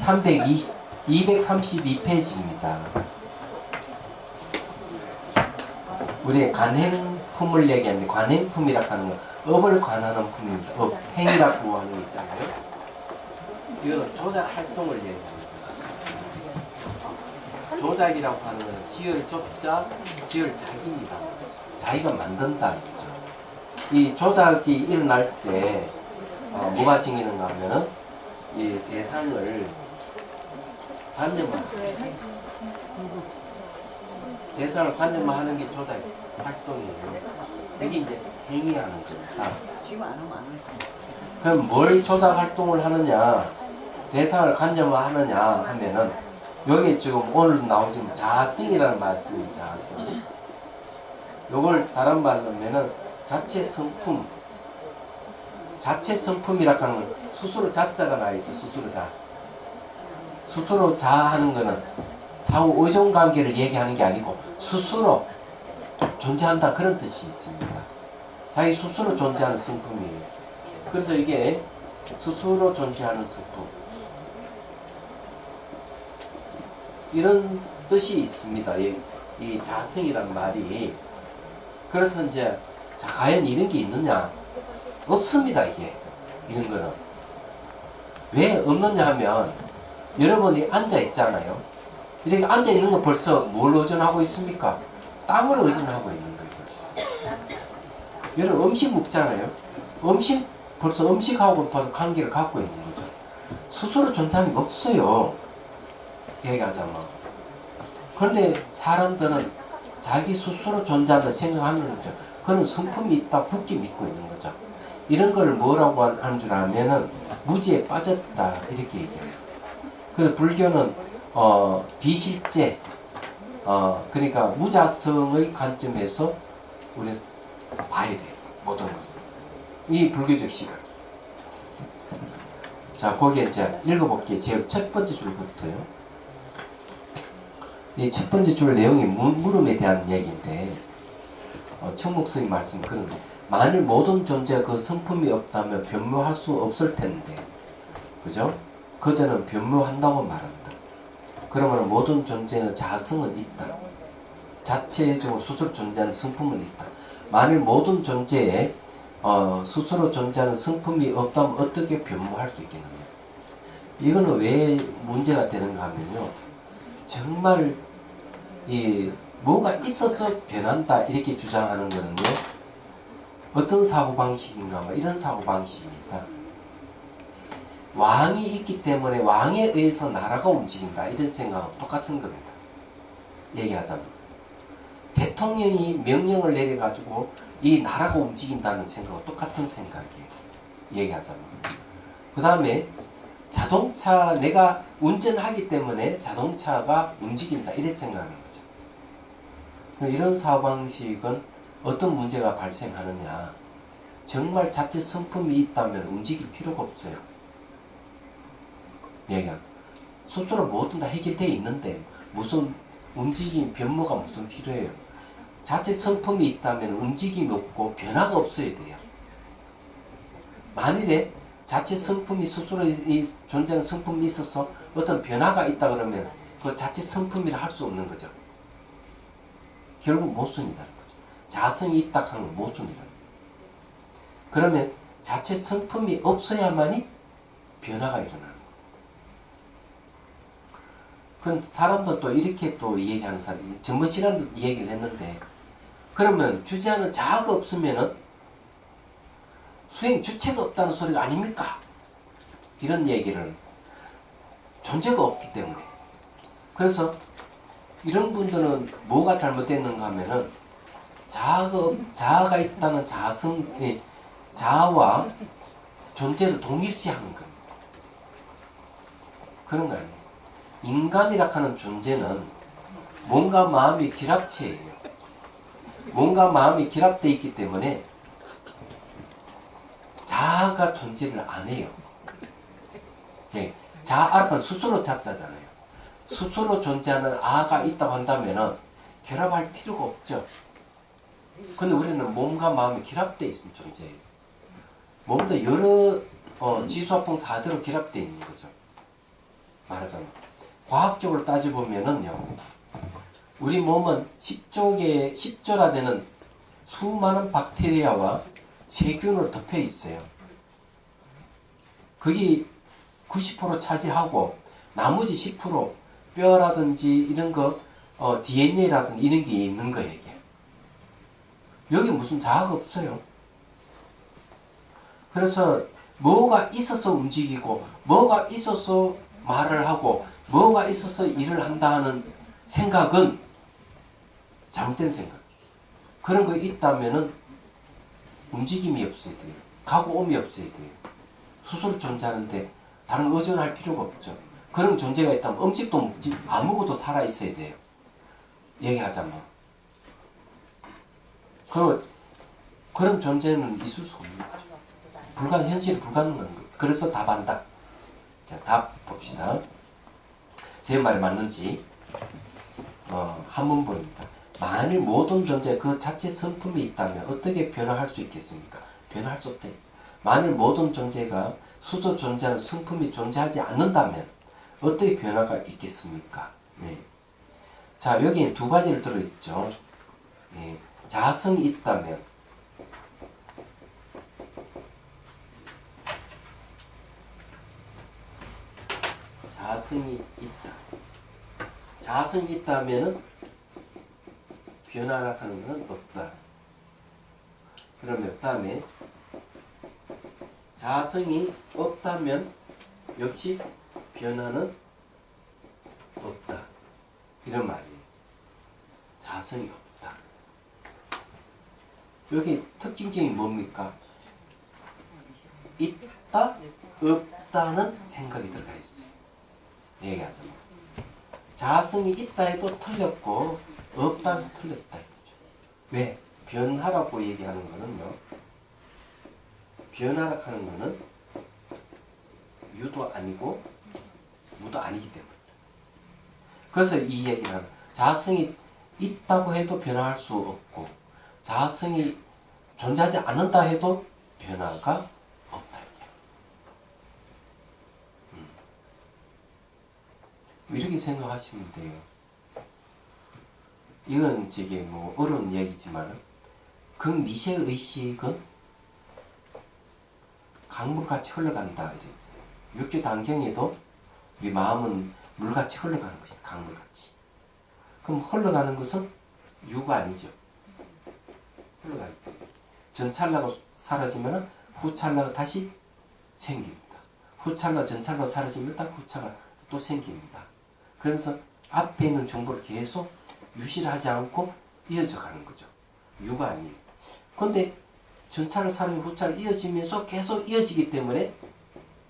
232페이지입니다. 우리 관행품을 얘기하는데, 관행품이라고 하는 건 업을 관하는 품입니다. 업, 행이라고 하는 거 있잖아요. 이거는 조작 활동을 얘기합니다. 조작이라고 하는 건 지을 족자, 지을 자기입니다. 자기가 만든다. 이 조작이 일어날 때 뭐가 생기는가 하면은 이 대상을 관념화하는 게 조작 활동이에요. 여기 이제 행위하는 겁니다. 지금 안 하면 안 하지. 그럼 뭘 조작 활동을 하느냐, 대상을 관념화하느냐 하면은 여기 지금 오늘 나오신 자성이라는 말씀이 자성. 요걸 다른 말로 하면은 자체 성품. 자체 성품이라고 하는 건 스스로 자자가 나있죠. 스스로 자. 스스로 자하는 거는 상호 의존 관계를 얘기하는 게 아니고 스스로 존재한다 그런 뜻이 있습니다. 자기 스스로 존재하는 성품이에요. 그래서 이게 스스로 존재하는 성품 이런 뜻이 있습니다. 이 자성이란 말이. 그래서 이제 자, 과연 이런 게 있느냐? 없습니다. 이게 이런 거는 왜 없느냐 하면 여러분이 앉아 있잖아요. 이렇게 앉아 있는 거 벌써 뭘 의존하고 있습니까? 땀을 의존하고 있는 거예요. 여러분 음식 먹잖아요. 벌써 음식하고 관계를 갖고 있는 거죠. 스스로 존재하는 게 없어요. 얘기하자면. 그런데 사람들은 자기 스스로 존재한다 생각하는 거죠. 그런 성품이 있다 굳게 믿고 있는 거죠. 이런 걸 뭐라고 하는 줄 아면은 무지에 빠졌다 이렇게 얘기해요. 그래서 불교는 비실제 그러니까 무자성의 관점에서 우리는 봐야 돼요. 모든 것을. 이 불교적 시각. 자, 거기에 이제 읽어볼게요. 제일 첫 번째 줄부터요. 이 첫 번째 줄 내용이 물음에 대한 얘기인데, 청목스님 말씀 그런 거. 만일 모든 존재가 그 성품이 없다면 변묘할 수 없을 텐데, 그죠? 그들은 변묘한다고 말한다. 그러면 모든 존재는 자성은 있다. 자체적으로 스스로 존재하는 성품은 있다. 만일 모든 존재에 스스로 존재하는 성품이 없다면 어떻게 변모할 수 있겠느냐. 이거는 왜 문제가 되는가 하면요. 정말 뭐가 있어서 변한다 이렇게 주장하는 거는요. 어떤 사고방식인가 뭐 이런 사고방식입니다. 왕이 있기 때문에 왕에 의해서 나라가 움직인다 이런 생각은 똑같은 겁니다. 얘기하자면 대통령이 명령을 내려가지고 이 나라가 움직인다는 생각은 똑같은 생각이에요. 얘기하자면. 그 다음에 자동차 내가 운전하기 때문에 자동차가 움직인다 이렇게 생각하는 거죠. 이런 사고방식은 어떤 문제가 발생하느냐. 정말 자체 성품이 있다면 움직일 필요가 없어요. 얘기하면 스스로 뭐든 다 해결되어 있는데 무슨 움직임, 변모가 무슨 필요해요. 자체 성품이 있다면 움직임이 없고 변화가 없어야 돼요. 만일에 자체 성품이 스스로 이 존재하는 성품이 있어서 어떤 변화가 있다 그러면 그 자체 성품이라 할 수 없는 거죠. 결국 모순이라는 거죠. 자성이 있다 하는 건 모순이라는 거죠. 그러면 자체 성품이 없어야만이 변화가 일어나는 거예요. 그럼 사람도 또 이렇게 또 얘기하는 사람이 전번 시간도 얘기를 했는데 그러면 주제하는 자아가 없으면은 수행 주체가 없다는 소리가 아닙니까? 이런 얘기를 존재가 없기 때문에. 그래서 이런 분들은 뭐가 잘못됐는가 하면은 자아가 있다는 자아와 존재를 동일시하는 겁니다. 그런 거 아니에요. 인간이라 하는 존재는 몸과 마음이 결합체예요. 몸과 마음이 결합되어 있기 때문에 자아가 존재를 안 해요. 예, 자아는 스스로 자자잖아요. 스스로 존재하는 아가 있다고 한다면 결합할 필요가 없죠. 근데 우리는 몸과 마음이 결합되어 있는 존재예요. 몸도 여러 지수화풍 4대로 결합되어 있는 거죠. 말하자면 과학적으로 따져보면은요, 우리 몸은 10조라 되는 수많은 박테리아와 세균으로 덮여 있어요. 그게 90% 차지하고 나머지 10% 뼈라든지 이런 거 DNA라든지 이런 게 있는 거예요. 이게. 여기 무슨 자아가 없어요. 그래서 뭐가 있어서 움직이고 뭐가 있어서 말을 하고 뭐가 있어서 일을 한다 하는 생각은 잘못된 생각. 그런 거 있다면은 움직임이 없어야 돼요. 가고 오미 없어야 돼요. 스스로 존재하는데 다른 의존할 필요가 없죠. 그런 존재가 있다면 음식도 먹지 아무것도 살아 있어야 돼요. 얘기하자면. 그런 존재는 있을 수 없는 거죠. 현실이 불가능한 거예요. 그래서 답한다. 자, 답 봅시다. 제 말이 맞는지 한 문법입니다. 만일 모든 존재 그 자체 성품이 있다면 어떻게 변화할 수 있겠습니까? 변화할 수 없대. 만일 모든 존재가 수저 존재하는 성품이 존재하지 않는다면 어떻게 변화가 있겠습니까? 네. 자, 여기 두 가지를 들어있죠. 네. 자성이 있다면 자성이 있다. 자성이 있다면은 변화라 하는 것은 없다. 그러면 다음에 자성이 없다면 역시 변화는 없다. 이런 말이에요. 자성이 없다. 여기 특징점이 뭡니까? 있다, 없다는 생각이 들어가 있어요. 얘기하자면. 자성이 있다 해도 틀렸고 없다 해도 틀렸다. 왜? 변화라고 얘기하는 거는요. 변화라고 하는 거는 유도 아니고 무도 아니기 때문에. 그래서 이 얘기는 자성이 있다고 해도 변화할 수 없고 자성이 존재하지 않는다 해도 변화가 없다. 이렇게 생각하시면 돼요. 이건 되게 어려운 얘기지만 극미세 의식은 강물같이 흘러간다 이랬어요. 육주 단경에도 우리 마음은 물같이 흘러가는 것이다. 강물같이. 그럼 흘러가는 것은 유가 아니죠. 흘러갈 때. 전찰나가 사라지면 후찰나가 다시 생깁니다. 후찰나 전찰나가 사라지면 딱 후차가 또 생깁니다. 그러면서 앞에 있는 정보를 계속 유지를 하지 않고 이어져 가는 거죠. 유가 아니에요. 그런데 전차를 사르면 후차를 이어지면서 계속 이어지기 때문에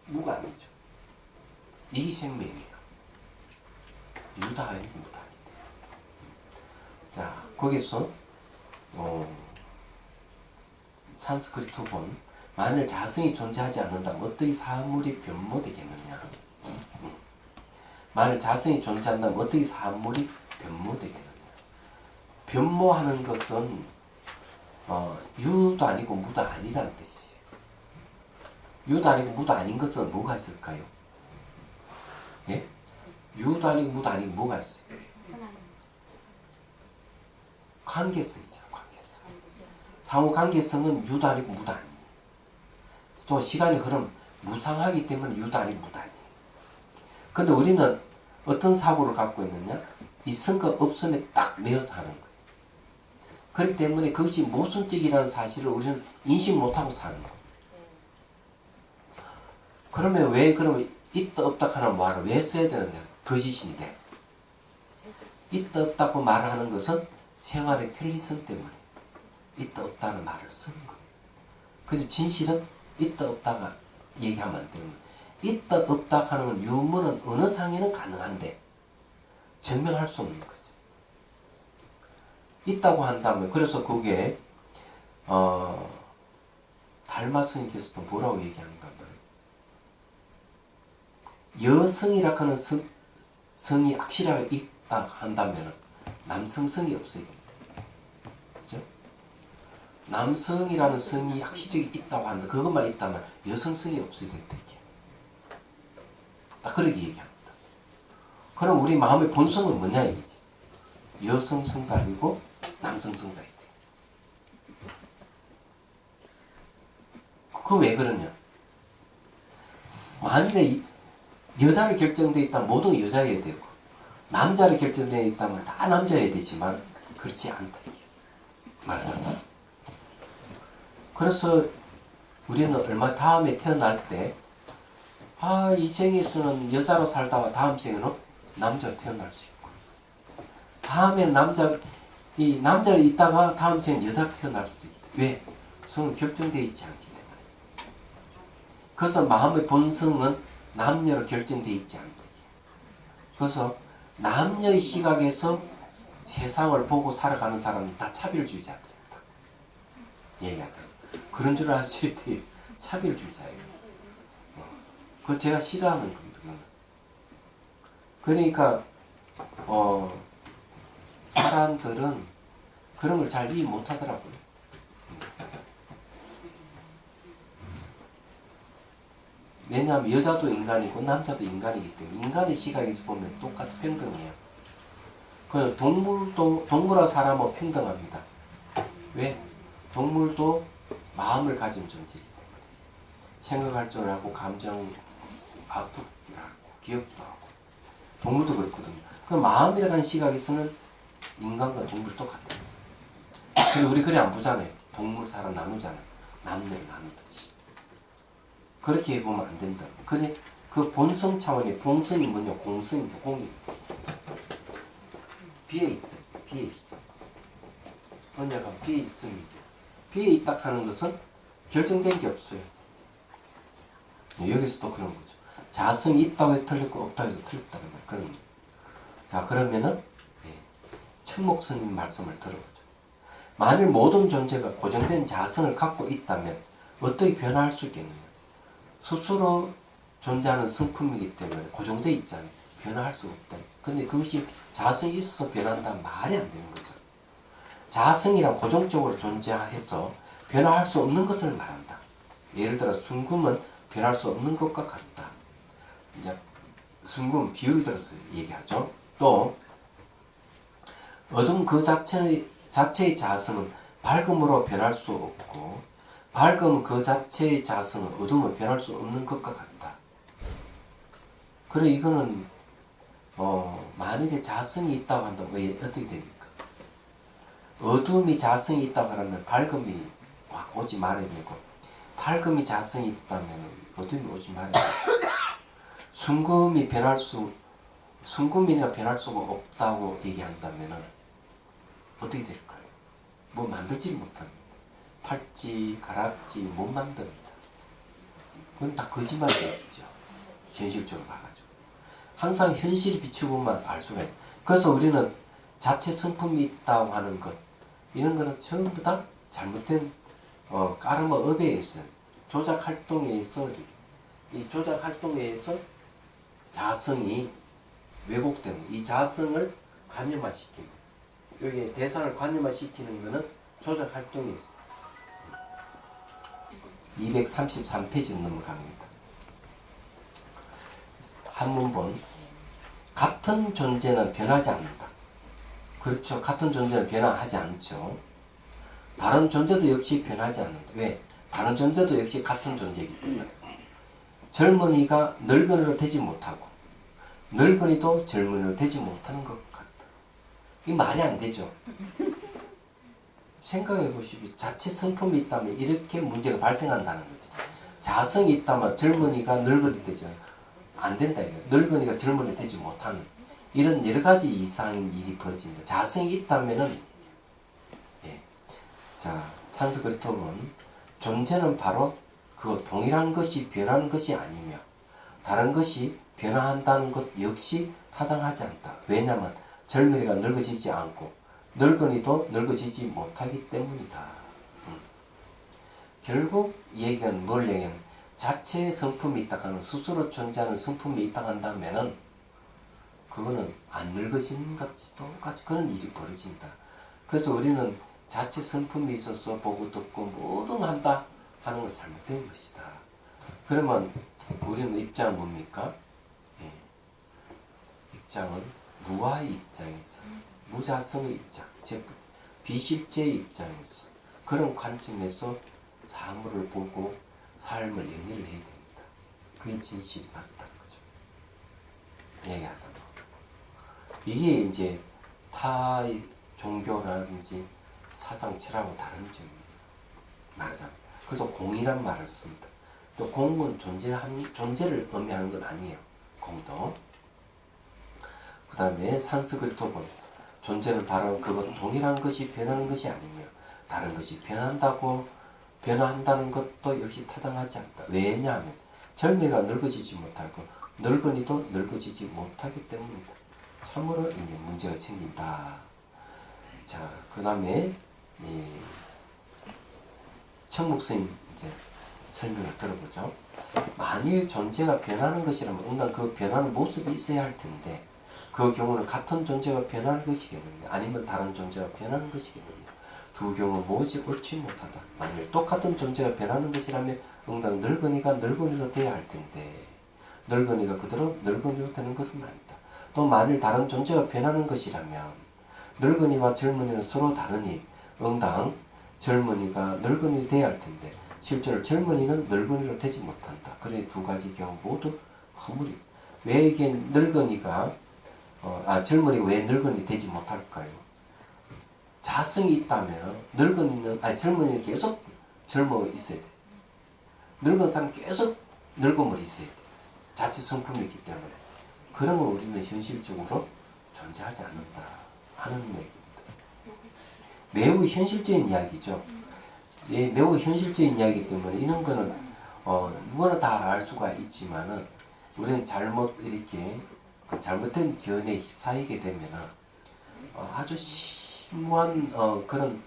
무가 아니죠. 이게 생명이에요. 유다 아니고 무다. 자, 거기서 산스크리트본 만일 자성이 존재하지 않는다면 어떻게 사물이 변모되겠느냐. 만일 자성이 존재한다면 어떻게 사물이 변모되겠느냐. 변모하는 것은 유도 아니고 무도 아니라는 뜻이에요. 유도 아니고 무도 아닌 것은 뭐가 있을까요? 예? 유도 아니고 무도 아니고 뭐가 있어요? 관계성이죠. 관계성. 상호 관계성은 유도 아니고 무도 아니에요. 또 시간이 흐름 무상하기 때문에 유도 아니고 무도 아니에요. 근데 우리는 어떤 사고를 갖고 있느냐? 이 성과 없음에 딱 매여서 하는 거예요. 그렇기 때문에 그것이 모순적이라는 사실을 우리는 인식 못하고 사는 거예요. 그러면 그러면 있다 없다 하는 말을 왜 써야 되느냐? 거짓인데. 있다 없다고 말을 하는 것은 생활의 편리성 때문에 있다 없다는 말을 쓰는 거예요. 그래서 진실은 있다 없다가 얘기하면 안 되는 거예요. 있다 없다 하는 건 유무는 어느 상에는 가능한데 증명할 수 없는 거죠. 있다고 한다면 그래서 그게 달마 스님께서도 뭐라고 얘기하는가 말이에요. 여성이라고 하는 성이 확실하게 있다 한다면 남성성이 없어야 됩니다. 그죠? 남성이라는 성이 확실히 있다고 한다. 그것만 있다면 여성성이 없어야 된다. 딱 그렇게 얘기합니다. 그럼 우리 마음의 본성은 뭐냐 이거지. 여성 성달이고 남성 성달이 돼. 그거 왜 그러냐? 만일에 여자를 결정되어 있다면 모두 여자여야 되고 남자를 결정되어 있다면 다 남자여야 되지만 그렇지 않다. 맞잖아. 그래서 우리는 얼마 다음에 태어날 때 이 생에서는 여자로 살다가 다음 생에는 남자로 태어날 수 있고 다음에 남자로 있다가 다음 생에 여자로 태어날 수도 있다. 왜? 성은 결정되어 있지 않기 때문에. 그래서 마음의 본성은 남녀로 결정되어 있지 않다. 그래서 남녀의 시각에서 세상을 보고 살아가는 사람은 다 차별주의자다. 얘기하잖아. 그런 줄 아셔야 돼요. 차별주의자예요. 그거 제가 싫어하는 겁니다. 그러니까 사람들은 그런 걸 잘 이해 못하더라고요. 왜냐하면 여자도 인간이고 남자도 인간이기 때문에 인간의 시각에서 보면 똑같이 평등해요. 그래서 동물과 사람은 평등합니다. 왜? 동물도 마음을 가진 존재이기 때문에 생각할 줄 알고 감정 아프고 기억도 하고 동물도 그렇거든요. 그 마음이라는 시각에서는 인간과 동물 똑같아요. 근데 우리 그래 안 보잖아요. 동물 사람 나누잖아요. 남녀를 나누듯이. 그렇게 보면 안 된다. 그지? 그 본성 차원의 본성이 뭐냐? 공성입니다. 공이 비에 있다. 비에 있어. 언제가 비에 있습니다. 비에 있다 하는 것은 결정된 게 없어요. 여기서 또 그런 거죠. 자성이 있다고 해도 틀렸고 없다고 해도 틀렸다는 말. 그런 거. 자, 그러면은 천목스님 말씀을 들어보죠. 만일 모든 존재가 고정된 자성을 갖고 있다면 어떻게 변화할 수 있겠느냐? 스스로 존재하는 성품이기 때문에 고정되어 있잖아요. 변화할 수 없다. 근데 그것이 자성이 있어서 변한다면 말이 안 되는 거죠. 자성이란 고정적으로 존재해서 변화할 수 없는 것을 말한다. 예를 들어 순금은 변할 수 없는 것과 같다. 이제 순금 비유를 들어서 얘기하죠. 또 어둠 그 자체의 자성은 밝음으로 변할 수 없고 밝음은 그 자체의 자성은 어둠으로 변할 수 없는 것과 같다. 그래 이거는 만일에 자성이 있다고 한다면 어떻게 됩니까? 어둠이 자성이 있다고 하면 밝음이 오지 말아야 되고 밝음이 자성이 있다면 어둠이 오지 말아야 되고 순금이나 변할 수가 없다고 얘기한다면 어떻게 될까요? 뭐 만들지 못합니다. 팔찌, 가락지 못 만듭니다. 그건 다 거짓말이죠. 현실적으로 봐가지고. 항상 현실이 비추고만 알 수가 있어요. 그래서 우리는 자체 성품이 있다고 하는 것 이런 거는 전부 다 잘못된 까르마 업에 의해서 조작 활동에 의해서 이 조작 활동에 의해서 자성이 왜곡되는 이 자성을 관념화시키는 여기 대상을 관념화시키는 것은 조작 활동이 233페이지 넘어갑니다. 한문본 같은 존재는 변하지 않는다. 그렇죠. 같은 존재는 변화하지 않죠. 다른 존재도 역시 변하지 않는다. 왜? 다른 존재도 역시 같은 존재이기 때문에. 젊은이가 늙은이로 되지 못하고 늙은이도 젊은이로 되지 못하는 것 같다. 이 말이 안 되죠. 생각해 보시면 자체 성품이 있다면 이렇게 문제가 발생한다는 거죠. 자성이 있다면 젊은이가 늙은이 되지 안 된다. 늙은이가 젊은이 되지 못하는 이런 여러 가지 이상인 일이 벌어집니다. 자성이 있다면은 자 산스크리트어는 존재는 바로 그 동일한 것이 변하는 것이 아니며 다른 것이 변화한다는 것 역시 타당하지 않다. 왜냐하면 젊은이가 늙어지지 않고 늙은이도 늙어지지 못하기 때문이다. 결국 이 얘기는 뭘 얘기하는 자체의 성품이 있다 하는 스스로 존재하는 성품이 있다 한다면은 그거는 안 늙어지는 같이 똑같이 그런 일이 벌어진다. 그래서 우리는 자체 성품이 있어서 보고 듣고 뭐든 한다 하는 건 잘못된 것이다. 그러면 우리는 입장은 뭡니까? 입장은 무아의 입장에서, 무자성의 입장, 즉 비실제의 입장에서 그런 관점에서 사물을 보고 삶을 연결을 해야 됩니다. 그게 진실이 맞다. 그죠? 얘기하다 보면. 이게 이제 타 종교라든지 사상 철학하고 다른 점입니다. 말하자면. 그래서 공이란 말을 씁니다. 또 공은 존재를 의미하는 건 아니에요. 공도. 그 다음에 산스크리트어는 존재를 바라는 그것은 동일한 것이 변하는 것이 아니며 다른 것이 변화한다는 것도 역시 타당하지 않다. 왜냐하면 젊이가 늙어지지 못하고 늙은이도 늙어지지 못하기 때문이다. 참으로 이제 문제가 생긴다. 자, 그 다음에 청국스님 이제 설명을 들어보죠. 만일 존재가 변하는 것이라면 응당 그 변하는 모습이 있어야 할 텐데 그 경우는 같은 존재가 변하는 것이겠느냐 아니면 다른 존재가 변하는 것이겠느냐 두 경우 모두 옳지 못하다. 만일 똑같은 존재가 변하는 것이라면 응당 늙은이가 늙은이로 돼야 할 텐데 늙은이가 그대로 늙은이로 되는 것은 아니다. 또 만일 다른 존재가 변하는 것이라면 늙은이와 젊은이는 서로 다르니 응당 젊은이가 늙은이 돼야 할 텐데 실제로 젊은이는 늙은이로 되지 못한다. 그래 두 가지 경우 모두 허물이. 왜 이게 늙은이가 젊은이가 왜 늙은이 되지 못할까요? 자성이 있다면 젊은이는 계속 젊어 있어야 돼. 늙은 사람 계속 늙음을 있어야 돼. 자치 성품이 있기 때문에. 그런 걸 우리는 현실적으로 존재하지 않는다 하는 얘기입니다. 매우 현실적인 이야기죠. 예, 매우 현실적인 이야기이기 때문에 이런 거는 누구나 다 알 수가 있지만은 우리는 잘못 이렇게 잘못된 견해에 휩싸이게 되면은 아주 심오한 그런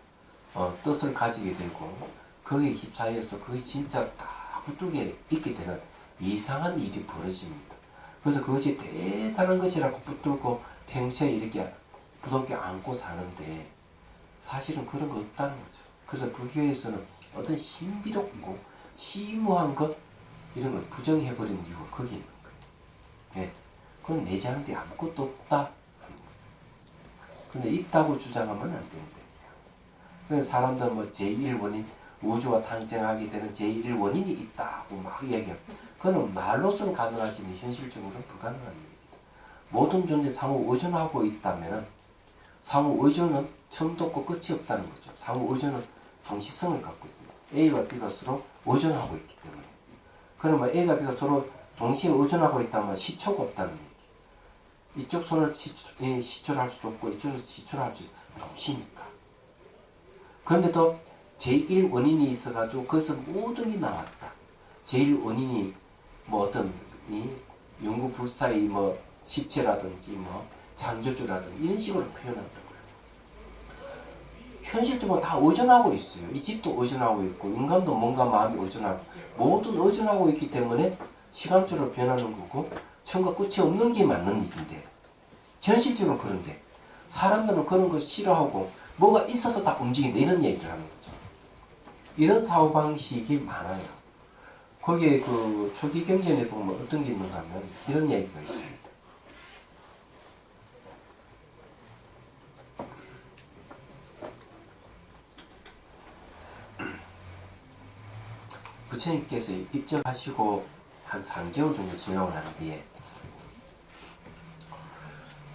뜻을 가지게 되고 거기에 휩싸여서 그게 진짜 다 붙들게 있게 되는 이상한 일이 벌어집니다. 그래서 그것이 대단한 것이라고 붙들고 평소에 이렇게 부둥켜 안고 사는데 사실은 그런 거 없다는 거죠. 그래서 불교에서는 어떤 신비롭고 심오한 것 이런 걸 부정해버린 이유가 거기 있는 거예요. 예. 그건 내재하는 게 아무것도 없다. 근데 있다고 주장하면 안 된다. 그래서 사람들 뭐 제1원인 우주가 탄생하게 되는 제1원인이 있다고 막 얘기해요. 그거는 말로서는 가능하지만 현실적으로는 불가능한 일입니다. 모든 존재 상호 의존하고 있다면 상호 의존은 처음도 없고 끝이 없다는 거죠. 상호 의존은 동시성을 갖고 있습니다. A와 B가 서로 의존하고 있기 때문에. 그러면 A가 B가 서로 동시에 의존하고 있다면 시초가 없다는 얘기. 이쪽 손을 시초를 할 수도 없고 이쪽을 시초를 할 수 있어요. 동시니까. 그런데 또 제1원인이 있어가지고 거기서 모든 게 나왔다. 제1원인이 뭐 어떤 연구불사의 뭐 시체라든지 뭐 창조주라든지 이런 식으로 표현한다고요. 현실적으로 다 의존하고 있어요. 이 집도 의존하고 있고 인간도 뭔가 마음이 의존하고 모든 의존하고 있기 때문에 시간적으로 변하는 거고 처음과 끝이 없는 게 맞는 일인데 현실적으로 그런데 사람들은 그런 거 싫어하고 뭐가 있어서 다 움직인다 이런 얘기를 하는 거죠. 이런 사고방식이 많아요. 거기에 그 초기 경전에 보면 어떤 게 있는가 하면 이런 얘기가 있습니다. 부처님께서 입적하시고 한 3개월 정도 지나고 난 뒤에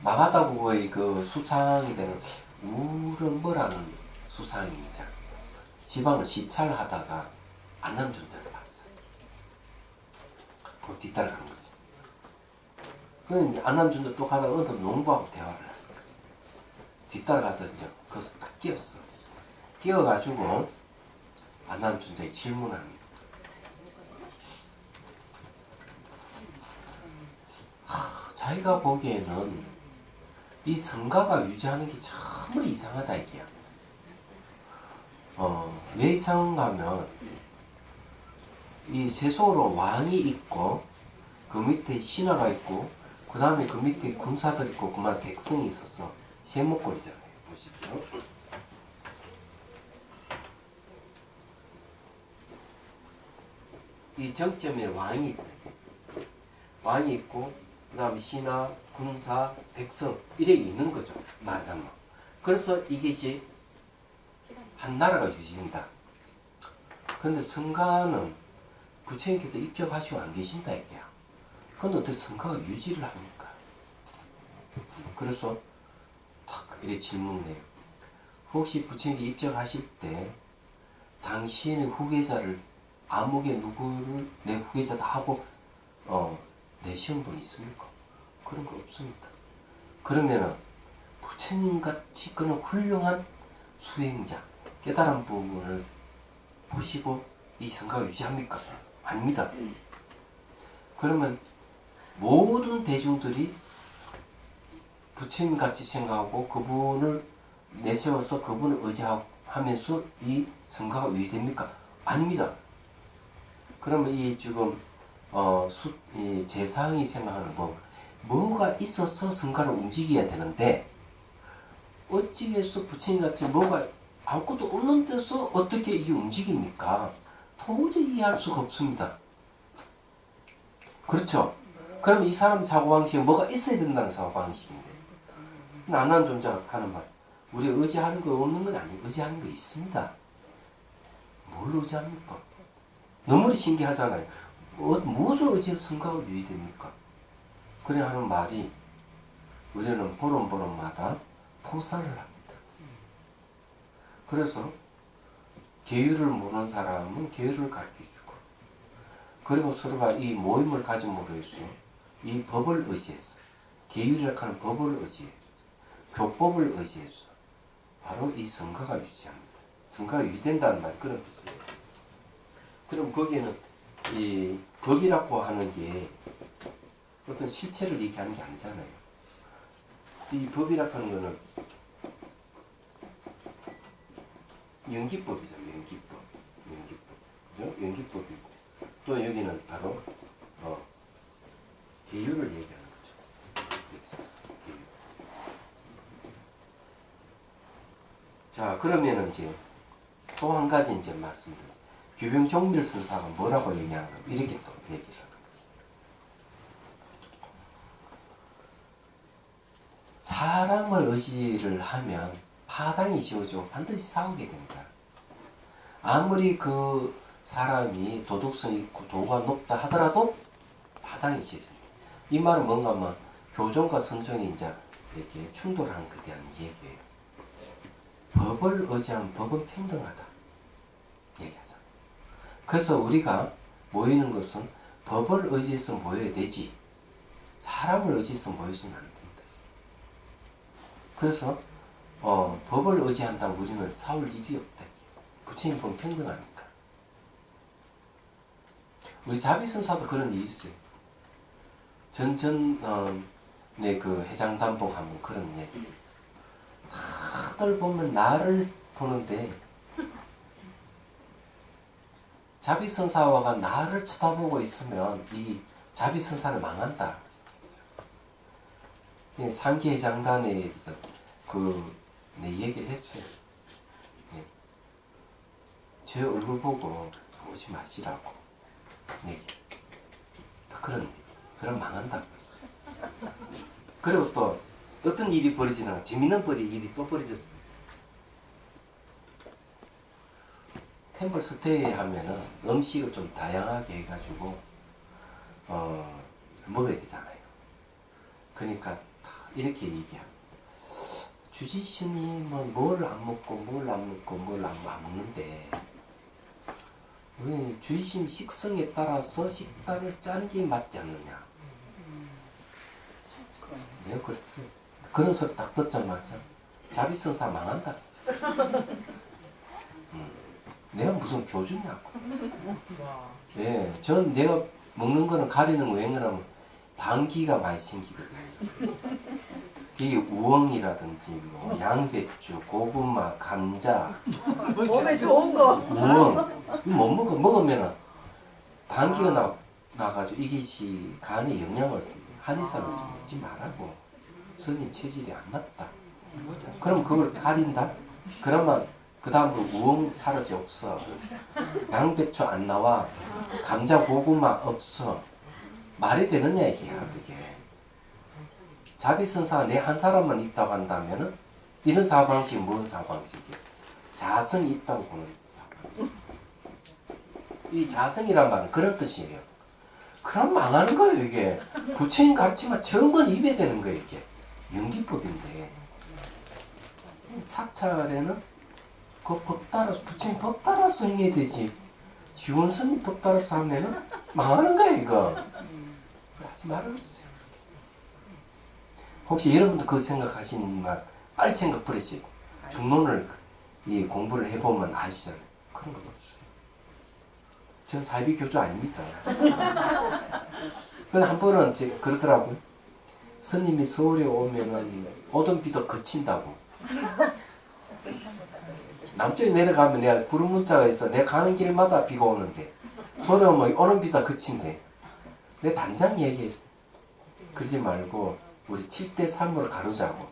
마가다국의 그 수상이 되는 우르머라는 수상이자 지방을 시찰하다가 안남존자를 봤어요. 그 뒤따라가는 거죠. 그래서 이제 안남존자 또 가다가 어떤 농부하고 대화를 하니까 뒤따라가서 이제 거기서 딱 끼었어. 끼어가지고 안남존자에 질문을 합니다. 자기가 보기에는 이 성가가 유지하는 게 참으로 이상하다 이게야. 왜 이상한가 하면 이 세속으로 왕이 있고 그 밑에 신하가 있고 그 다음에 그 밑에 군사들 있고 그만 백성이 있어서 세목골이잖아요. 보십시오. 이 정점에 왕이 있고 그 다음에 신하, 군사, 백성 이래 있는 거죠. 말하면. 그래서 이것이 한 나라가 유지된다. 그런데 성가는 부처님께서 입적하시고 안 계신다 이게야. 그런데 어떻게 성가가 유지를 합니까? 그래서 탁 이렇게 질문해요. 혹시 부처님께 입적하실 때 당신의 후계자를 아무개 누구를 내 후계자다 하고 내시운 분 있습니까? 그런 거 없습니다. 그러면은 부처님같이 그런 훌륭한 수행자 깨달은 부분을 보시고 이 성가가 유지합니까? 아닙니다. 그러면 모든 대중들이 부처님같이 생각하고 그분을 내세워서 그분을 의지하면서 이 성가가 유지됩니까? 아닙니다. 그러면 이 지금 이 재상이 생각하는 뭐가 있어서 성가를 움직여야 되는데 어찌해서 부처님같이 뭐가 아무것도 없는 데서 어떻게 이게 움직입니까? 도저히 이해할 수가 없습니다. 그렇죠? 그럼 이 사람 사고방식에 뭐가 있어야 된다는 사고방식인데 나난 존재가 하는 말 우리 의지하는 거 없는 건 아니에요. 의지하는 거 있습니다. 뭘 의지합니까? 너무 신기하잖아요. 무엇을 의지해서 성가가 유지됩니까? 그래 하는 말이 우리는 보름보름마다 포사를 합니다. 그래서 계율을 모르는 사람은 계율을 가르쳐주고 그리고 서로가 이 모임을 가짐으로 해서 이 법을 의지해서 계율이라고 하는 법을 의지해서 교법을 의지해서 바로 이 성가가 유지합니다. 성가가 유지된다는 말이 그런 뜻이에요. 그럼 거기에는 이 법이라고 하는 게 어떤 실체를 얘기하는 게 아니잖아요. 이 법이라고 하는 거는 연기법이죠. 연기법. 그죠? 연기법이고 또 여기는 바로 계율을 얘기하는 거죠. 계율. 자, 그러면은 이제 또 한 가지 이제 말씀드립니다. 규병종밀선사가 뭐라고 얘기하는가? 이렇게 또 얘기를 하는 거예요. 사람을 의지를 하면 파당이 지어지고 반드시 싸우게 됩니다. 아무리 그 사람이 도덕성이 있고 도가 높다 하더라도 파당이 지어집니다. 이 말은 뭔가 하면 교종과 선종이 이제 이렇게 충돌하는 것에 대한 얘기예요. 법을 의지하면 법은 평등하다. 얘기하잖아요. 그래서 우리가 모이는 것은 법을 의지해서 모여야 되지 사람을 의지해서 모여서는 안 된다. 그래서 법을 의지한다면 우리는 싸울 일이 없다. 부처님 보면 평등하니까. 우리 자비선사도 그런 일이 있어요. 그 해장단복 하면 그런 얘기. 다들 보면 나를 보는데 자비선사화가 나를 쳐다보고 있으면 이 자비선사는 망한다. 상기회장단에 내 얘기를 했어요. 제 얼굴 보고 오지 마시라고. 그럼 망한다. 그리고 또 어떤 일이 벌어지나 재밌는 일이 또 벌어졌어요. 템플 스테이 하면은 음식을 좀 다양하게 해가지고 먹어야 되잖아요. 그러니까 이렇게 얘기합니다. 주지스님은 뭘 안 먹고 뭘 안 먹는데 왜 주지스님 식성에 따라서 식단을 짜는 게 맞지 않느냐. 내가 그랬어요. 그런 소리 딱 듣자마자 자비선사 망한다. 내가 무슨 교주냐고. 예, 전 내가 먹는 거는 가리는 거 웬거라면 방귀가 많이 생기거든요. 이게 우엉이라든지 뭐 양배추, 고구마, 감자 몸에 좋은 거 우엉 못 먹으면은 방귀가 나가지고 이것이 간에 영향을 한의사를 먹지 말라고. 스님 체질이 안 맞다. 그럼 그걸 가린다? 그러면 그 다음부터 우엉 사라져 없어. 양배추 안 나와. 감자 고구마 없어. 말이 되느냐 이게야 그게. 자비선사가 내 한 사람만 있다고 한다면은 이런 사고방식이 무슨 사고방식이에요? 자성이 있다고 보는 사고방식. 이 자성이란 말은 그런 뜻이에요. 그럼 망하는 거예요 이게. 부처님 가르치면 전부 입에 되는 거예요 이게. 연기법인데 사찰에는 그 법 따라서 부처님 법 따라서 행해야 되지. 지원스님 법 따라서 하면은 망하는 거예요 이거. 하지 말아주세요. 혹시 여러분도 그 생각하시는 말 빨리 생각 버리시고 중론을 이 공부를 해보면 아시잖아요. 그런 건 없어요. 전 사이비 교주 아닙니다. 그래서 한 번은 그러더라고요. 스님이 서울에 오면은 오던 비도 그친다고. 남쪽에 내려가면 내가 구름 문자가 있어. 내가 가는 길마다 비가 오는데 서울에 오면 오는 비다 그친대. 내 단장 얘기했어. 그러지 말고 우리 7대3으로 가르자고.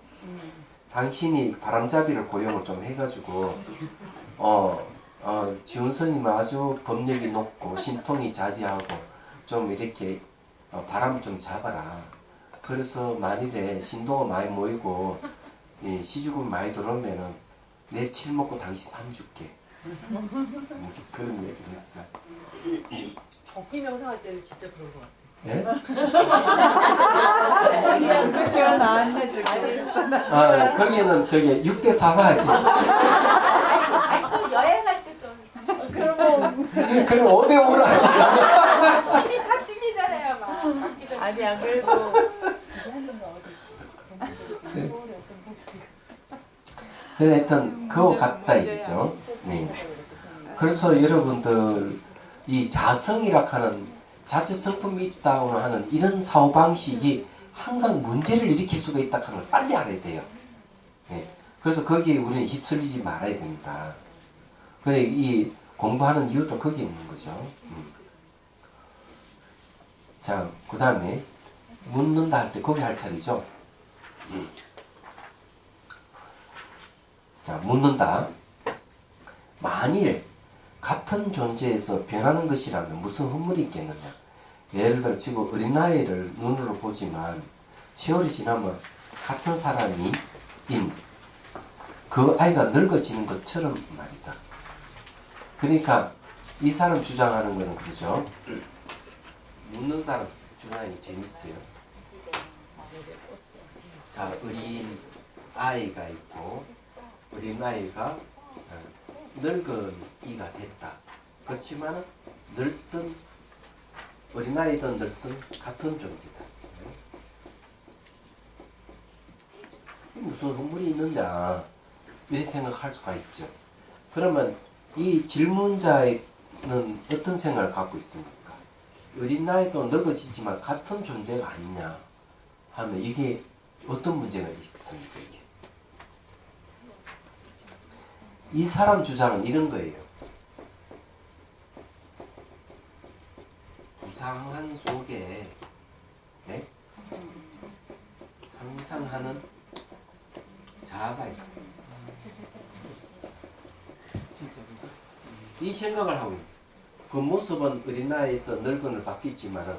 당신이 바람잡이를 고용을 좀 해가지고 지훈스님은 아주 법력이 높고 신통이 자지하고 좀 이렇게 바람을 좀 잡아라. 그래서 만일에 신도가 많이 모이고 시주금 많이 들어오면은 내 칠 먹고 당신 삼 줄게. 그런 얘기를 했어. 어깨 명상할 때는 진짜 그런 것 같아. 예? 그렇게가 나왔네 지금. 아, 거기는 저기 6대4가 하지. 또 여행할 때 좀. 그러면 그럼 5대5로 하지. 힘이 다 찔리잖아요, 막. 바뀌던 아니야 그래도 그래, 하여튼 그거 같다 이거죠. 네. 그래서 여러분들 이 자성이라 하는 자체 성품이 있다고 하는 이런 사고방식이 항상 문제를 일으킬 수가 있다 하는 걸 빨리 알아야 돼요. 네. 그래서 거기에 우리는 휩쓸리지 말아야 됩니다. 그래 이 공부하는 이유도 거기에 있는 거죠. 자, 그 다음에 묻는다 할 때 거기 할 차례죠. 자, 묻는다. 만일 같은 존재에서 변하는 것이라면 무슨 흠물이 있겠느냐. 예를 들어 지금 어린아이를 눈으로 보지만 세월이 지나면 같은 사람이 그 아이가 늙어지는 것처럼 말이다. 그러니까 이 사람 주장하는 거는 그러죠. 묻는다는 주장이 재밌어요. 자, 어린 아이가 있고 어린아이가 늙은 이가 됐다. 그렇지만 늙든 어린아이든 늙든 같은 존재다. 무슨 흠물이 있느냐 이렇게 생각할 수가 있죠. 그러면 이 질문자는 어떤 생각을 갖고 있습니까? 어린아이도 늙어지지만 같은 존재가 아니냐 하면 이게 어떤 문제가 있습니까? 이게? 이 사람 주장은 이런 거예요. 무상한 속에 네? 항상 하는 자아가 있다. 이 생각을 하고 있다. 그 모습은 어린아이에서 늙은을 바뀌지만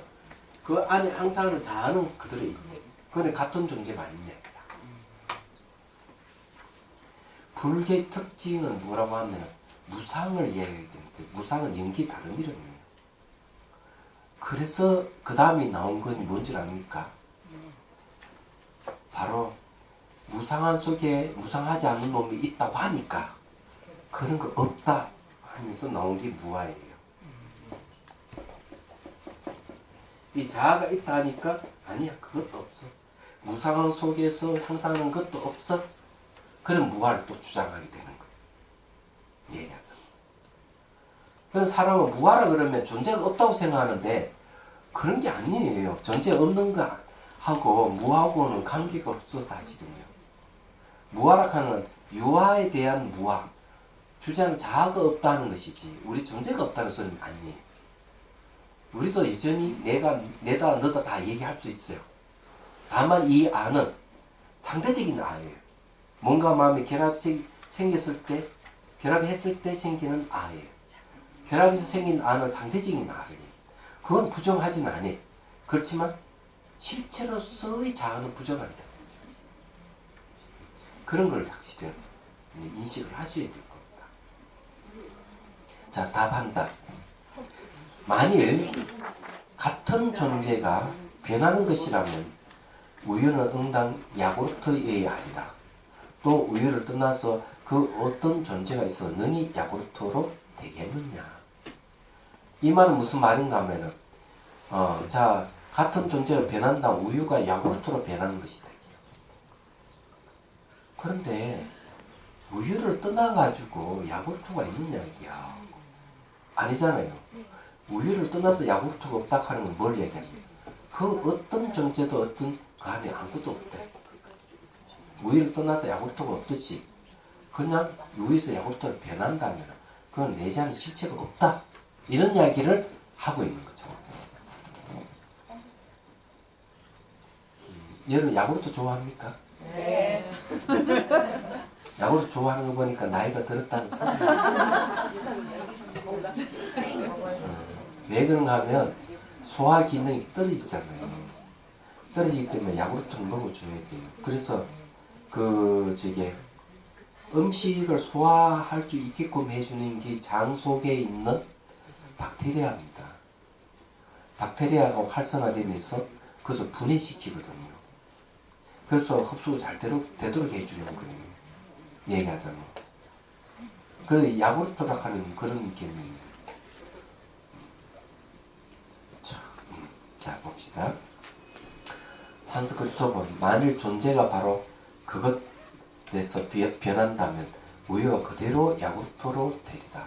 그 안에 항상 하는 자아는 그대로 있대. 그건 같은 존재가 아니냐. 불교의 특징은 뭐라고 하면 무상을 이야기하기 때문에 무상은 연기 다른 이름이에요. 그래서 그 다음에 나온 건 뭔지 압니까? 바로 무상한 속에 무상하지 않은 놈이 있다고 하니까 그런 거 없다 하면서 나온 게 무아예요. 이 자아가 있다 하니까 아니야 그것도 없어. 무상한 속에서 항상 하는 것도 없어. 그런 무아를 또 주장하게 되는 거예요. 얘기하자. 그럼 사람은 무아라 그러면 존재가 없다고 생각하는데 그런 게 아니에요. 존재 없는 거 하고 무하고는 관계가 없어 사실은요. 무아라 하는 유아에 대한 무아. 주장은 자아가 없다는 것이지 우리 존재가 없다는 소리는 아니에요. 우리도 여전히 내가, 내다, 너다 다 얘기할 수 있어요. 다만 이 아는 상대적인 아예요. 뭔가 마음에 결합이 생겼을 때, 결합했을 때 생기는 아예요. 결합에서 생긴 아는 상대적인 아를. 그건 부정하지는 않아요. 그렇지만 실체로서의 자아는 부정한다. 그런 걸 확실히 인식을 하셔야 될 겁니다. 자, 답한다. 만일 같은 존재가 변하는 것이라면 우유는 응당 야구르트의 아니라 또 우유를 떠나서 그 어떤 존재가 있어 능히 야구르트로 되겠느냐. 이 말은 무슨 말인가 하면은 자, 같은 존재가 변한다. 우유가 야구르트로 변하는 것이다. 그런데 우유를 떠나가지고 야구르트가 있느냐 이야. 아니잖아요. 우유를 떠나서 야구르트가 없다 하는 건 뭘 얘기합니까? 그 어떤 존재도 어떤 그 안에 아무것도 없대. 우유를 떠나서 야구르트가 없듯이 그냥 우유에서 야구르트로 변한다면 그건 내지 않은 실체가 없다. 이런 이야기를 하고 있는 거죠. 여러분 야구르트 좋아합니까? 네. 야구르트 좋아하는 거 보니까 나이가 들었다는 소리. 왜 그런가 하면 소화 기능이 떨어지잖아요. 떨어지기 때문에 야구르트를 먹어줘야 돼요. 그래서 음식을 소화할 수 있게끔 해주는 게 장 속에 있는 박테리아입니다. 박테리아가 활성화되면서 그것을 분해시키거든요. 그래서 흡수가 잘 되도록 해주는 거예요. 얘기하자면. 그래서 야구르트라 하는 그런 개념입니다. 자, 봅시다. 산스크리트어는 만일 존재가 바로 그것에서 변한다면 우유가 그대로 야구르트로 되리라.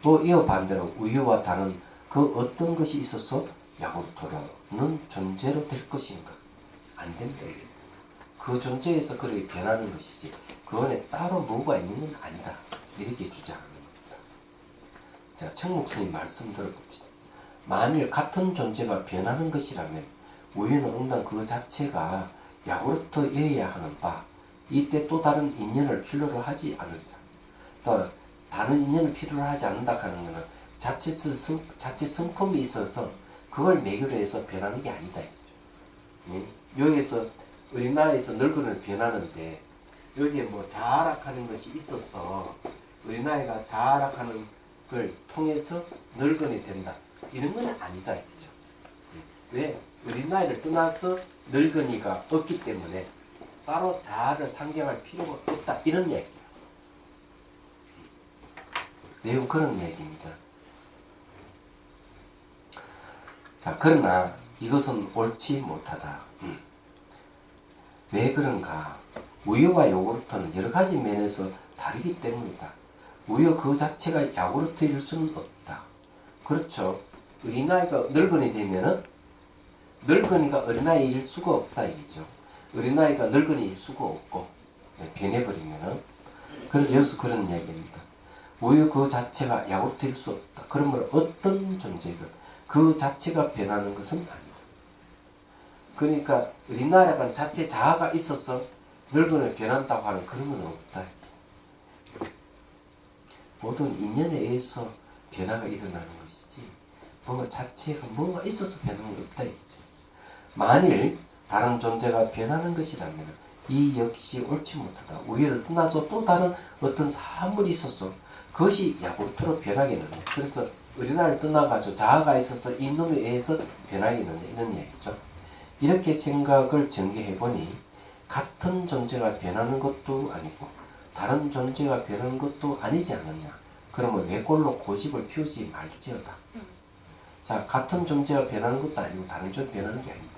또 이어 반대로 우유와 다른 그 어떤 것이 있어서 야구르트라는 존재로 될 것인가? 안 된다. 그 존재에서 그렇게 변하는 것이지 그 안에 따로 뭐가 있는 건 아니다. 이렇게 주장하는 겁니다. 자, 청목스님 말씀 들어봅시다. 만일 같은 존재가 변하는 것이라면 우유는 응당 그 자체가 야구르트여야 하는 바 이때 또 다른 인연을 필요로 하지 않으리라. 또 다른 인연을 필요로 하지 않는다 하는 것은 자체 성품이 있어서 그걸 매개로 해서 변하는 게 아니다. 여기에서 어린아이에서 늙은을 변하는데 여기에 뭐 자아락하는 것이 있어서 어린아이가 자아락하는 걸 통해서 늙은이 된다. 이런 건 아니다. 이거죠. 왜? 어린아이를 떠나서 늙은이가 없기 때문에 따로 자아를 상정할 필요가 없다. 이런 얘기예요. 매우 그런 얘기입니다. 자, 그러나 이것은 옳지 못하다. 왜 그런가? 우유와 요구르트는 여러 가지 면에서 다르기 때문이다. 우유 그 자체가 야구르트일 수는 없다. 그렇죠. 어린아이가 늙은이 되면은 늙은이가 어린아이일 수가 없다 이거죠. 어린아이가 늙은이일 수가 없고 변해버리면은 그래서 여기서 그런 얘기입니다. 우유 그 자체가 야구르트일 수 없다. 그러면 어떤 존재든 그 자체가 변하는 것은 아니다. 그러니까 어린아이가 자체 자아가 있어서 늙은이를 변한다고 하는 그런 건 없다. 모든 인연에 의해서 변화가 일어나는 것이지 뭔가 자체가 뭔가 있어서 변하는 건 없다 이거죠. 만일 다른 존재가 변하는 것이라면 이 역시 옳지 못하다. 우유를 떠나서 또 다른 어떤 사물이 있어서 그것이 야구르트로 변하겠느냐. 그래서 어린아이를 떠나가지고 자아가 있어서 이 놈에 의해서 변하겠느냐 이런 얘기죠. 이렇게 생각을 전개해보니 같은 존재가 변하는 것도 아니고 다른 존재가 변하는 것도 아니지 않느냐. 그러면 왜 꼴로 고집을 피우지 말지어다. 자, 같은 존재가 변하는 것도 아니고 다른 존재가 변하는 게 아닌데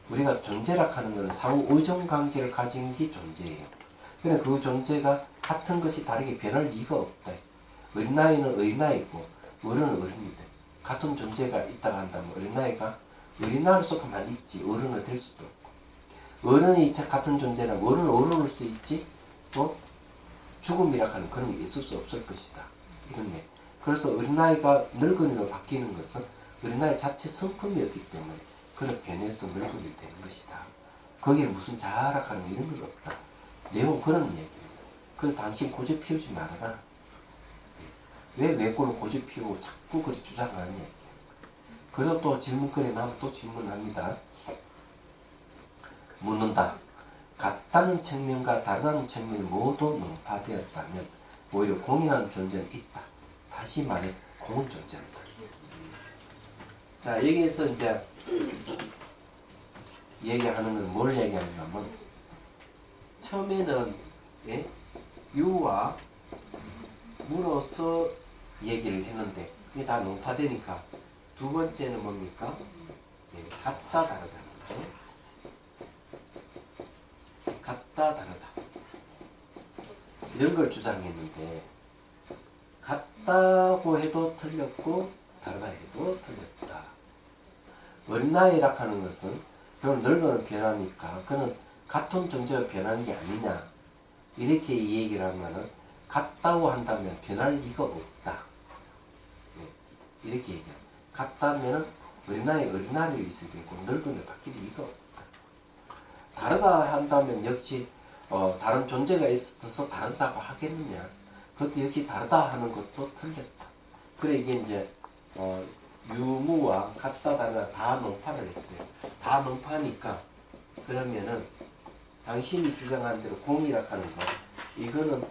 우리가 존재라 하는 것은 상호 의존 관계를 가진 게 존재예요. 그러나 그 존재가 같은 것이 다르게 변할 리가 없다. 어린아이는 어린아이고 어른은 어른인데 같은 존재가 있다고 한다면 어린아이가 어린아이로서만 있지 어른을 될 수도 없고 어른이 같은 존재라면 어른은 어른일 수 있지 또 죽음이라 하는 그런 게 있을 수 없을 것이다. 이런 얘기. 그래서 어린아이가 늙은이로 바뀌는 것은 어린아이 자체 성품이었기 때문에 그런 변해서 늙은이 되는 것이다. 거기에 무슨 자아락하는 이런 건 없다. 내용 그런 얘기입니다. 그래서 당신 고집 피우지 말아라. 왜 외골을 고집 피우고 자꾸 그렇게 주장하는 얘기예요. 그리고 또 질문거리 나면 또 질문합니다. 묻는다. 같다는 측면과 다르다는 측면이 모두 논파되었다면 오히려 공이라는 존재는 있다. 다시 말해 공은 존재한다. 자, 여기에서 이제 얘기하는 건 뭘 얘기하냐면 처음에는 예? 유와 무로서 얘기를 했는데 이게 다 논파되니까 두 번째는 뭡니까? 예, 같다 다르다. 같다 다르다 이런 걸 주장했는데 같다고 해도 틀렸고 다르다 해도 틀렸다. 어린 나이라 하는 것은 별로 늙어는 변하니까 그는 같은 존재가 변하는 게 아니냐 이렇게 이 얘기를 하면은 같다고 한다면 변할 리가 없다. 네, 이렇게 얘기해요. 같다면은 어린아이로 있으겠고 늙으면 바뀔 리가 없다. 다르다 한다면 역시 다른 존재가 있어서 다르다고 하겠느냐. 그것도 역시 다르다 하는 것도 틀렸다. 그래 이게 이제 유무와 같다 다르다 다 논파를 했어요. 다 논파니까 그러면은 당신이 주장한 대로 공이라 하는 거 이거는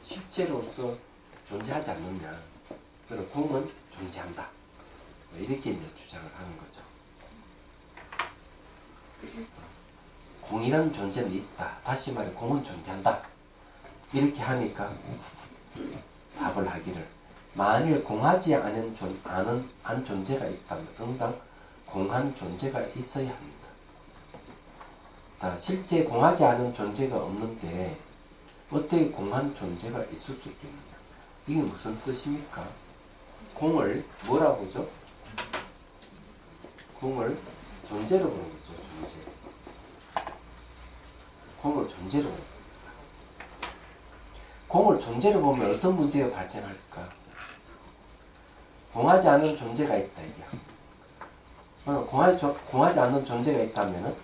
실체로서 존재하지 않느냐. 그럼 공은 존재한다. 이렇게 이제 주장을 하는 거죠. 공이라는 존재는 있다. 다시 말해 공은 존재한다. 이렇게 하니까 답을 하기를 만일 공하지 않은 존재가 있다면 응당 공한 존재가 있어야 합니다. 실제 공하지 않은 존재가 없는데 어떻게 공한 존재가 있을 수 있겠느냐. 이게 무슨 뜻입니까? 공을 뭐라고 보죠? 공을 존재로 보는 거죠. 존재. 공을 존재로 보는 거죠. 공을 존재로 보면 어떤 문제가 발생할까? 공하지 않은 존재가 있다. 이게. 공하지 않는 존재가 있다면